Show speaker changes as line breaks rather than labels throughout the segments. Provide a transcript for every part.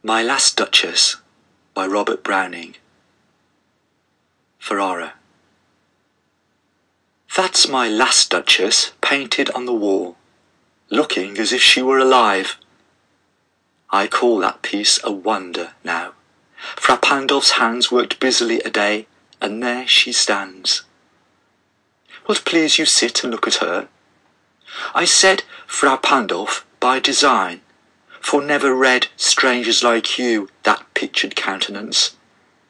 My Last Duchess by Robert Browning. Ferrara. That's my last Duchess painted on the wall, looking as if she were alive. I call that piece a wonder now. Frau Pandolf's hands worked busily a day, and there she stands. Will't please you sit and look at her? I said Frau Pandolf by design, for never read strangers like you that pictured countenance,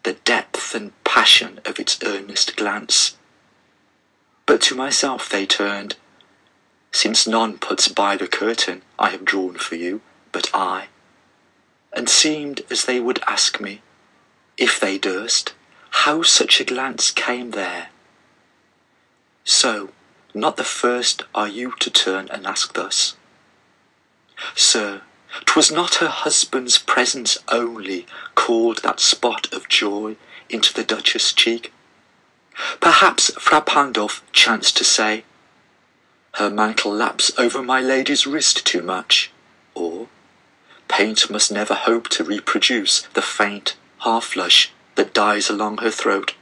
the depth and passion of its earnest glance. But to myself they turned, since none puts by the curtain I have drawn for you, but I, and seemed as they would ask me, if they durst, how such a glance came there. So, not the first are you to turn and ask thus. Sir, 'twas not her husband's presence only called that spot of joy into the Duchess' cheek. Perhaps Frau Pandolf chanced to say, her mantle laps over my lady's wrist too much, or, paint must never hope to reproduce the faint half-flush that dies along her throat.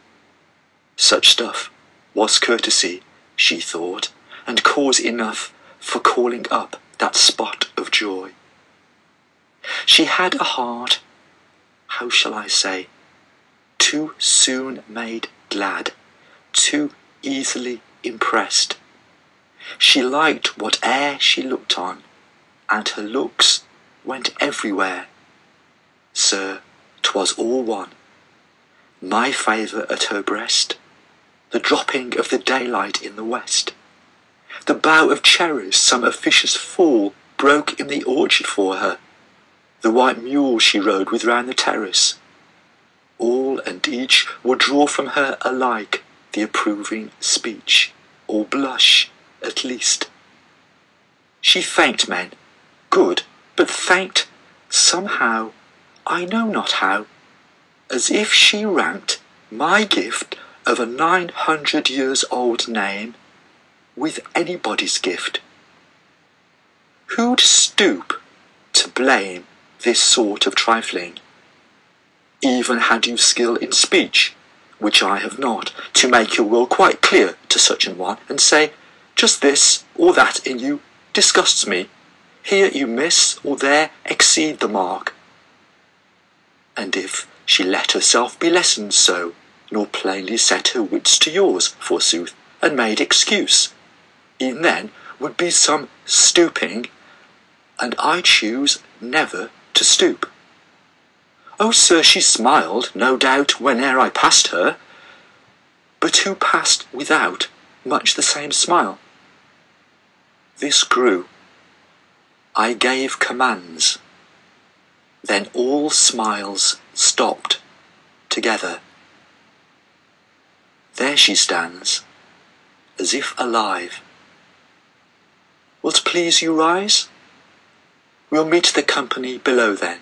Such stuff was courtesy, she thought, and cause enough for calling up that spot of joy. She had a heart, how shall I say, too soon made glad, too easily impressed. She liked whate'er she looked on, and her looks went everywhere. Sir, 'twas all one. My favour at her breast, the dropping of the daylight in the west, the bough of cherries some officious fool broke in the orchard for her, the white mule she rode with round the terrace, all and each would draw from her alike the approving speech, or blush, at least. She thanked men, good, but thanked somehow, I know not how, as if she ranked my gift of a 900-years-old name with anybody's gift. Who'd stoop to blame this sort of trifling, even had you skill in speech, which I have not, to make your will quite clear to such an one, and say, just this or that in you disgusts me, here you miss or there exceed the mark. And if she let herself be lessoned so, nor plainly set her wits to yours, forsooth, and made excuse, e'en then would be some stooping, and I choose never to stoop. Oh, sir, she smiled, no doubt, whene'er I passed her, but who passed without much the same smile? This grew. I gave commands. Then all smiles stopped together. There she stands, as if alive. Will't please you rise? We'll meet the company below then.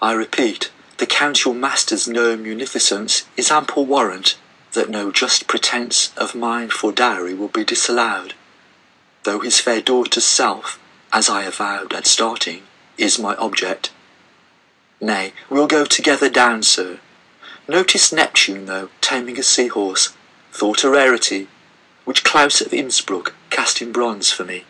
I repeat, the Count your master's known munificence is ample warrant that no just pretence of mine for dowry will be disallowed, though his fair daughter's self, as I avowed at starting, is my object. Nay, we'll go together down, sir. Notice Neptune, though, taming a seahorse, thought a rarity, which Klaus of Innsbruck cast in bronze for me.